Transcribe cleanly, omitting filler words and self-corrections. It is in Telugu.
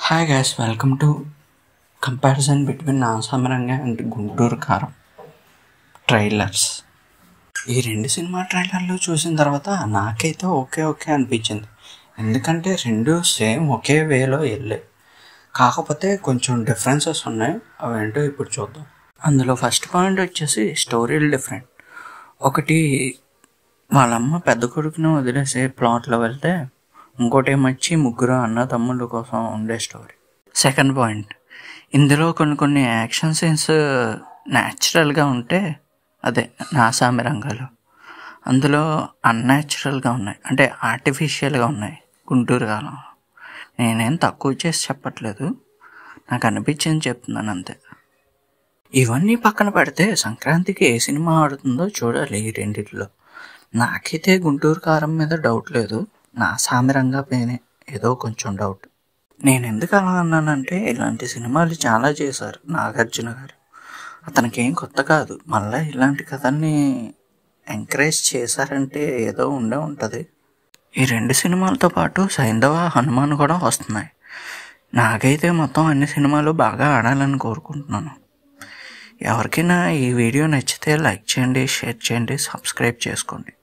Hi guys, welcome to comparison between Naa Saami Ranga and Guntur Kaaram trailers. ఈ రెండు సినిమా ట్రైలర్లు చూసిన తర్వాత నాకైతే ఓకే అనిపించింది. ఎందుకంటే రెండు సేమ్ ఒకే వేలో వెళ్ళాయి, కాకపోతే కొంచెం డిఫరెన్సెస్ ఉన్నాయి. అవేంటో ఇప్పుడు చూద్దాం. అందులో ఫస్ట్ పాయింట్ వచ్చేసి స్టోరీలు డిఫరెంట్. ఒకటి వాళ్ళమ్మ పెద్ద కొడుకుని వదిలేసే ప్లాట్లో వెళ్తే, ఇంకోటి ఏమొచ్చి ముగ్గురు అన్నదమ్ముల కోసం ఉండే స్టోరీ. సెకండ్ పాయింట్, ఇందులో కొన్ని యాక్షన్ సీన్స్ న్యాచురల్గా ఉంటే, అదే నాసామిరంగలో అందులో అన్యాచురల్గా ఉన్నాయి, అంటే ఆర్టిఫిషియల్గా ఉన్నాయి గుంటూరు కాలంలో. నేనేం తక్కువ చేసి చెప్పట్లేదు, నాకు అనిపించింది చెప్తున్నాను అంతే. ఇవన్నీ పక్కన పెడితే సంక్రాంతికి ఏ సినిమా ఆడుతుందో చూడాలి. ఈ రెండిట్లో నాకైతే గుంటూరు కారం మీద డౌట్ లేదు, నాసామిరంగ పైన ఏదో కొంచెం డౌట్. నేను ఎందుకు అలా అన్నానంటే, ఇలాంటి సినిమాలు చాలా చేశారు నాగార్జున గారు. అతనికి ఏం కొత్త కాదు, మళ్ళీ ఇలాంటి కథల్ని ఎంకరేజ్ చేశారంటే ఏదో ఉంటుంది. ఈ రెండు సినిమాలతో పాటు సైంధవ, హనుమాన్ కూడా వస్తున్నాయి. నాకైతే మొత్తం అన్ని సినిమాలు బాగా ఆడాలని కోరుకుంటున్నాను. ఎవరికైనా ఈ వీడియో నచ్చితే లైక్ చేయండి, షేర్ చేయండి, సబ్స్క్రైబ్ చేసుకోండి.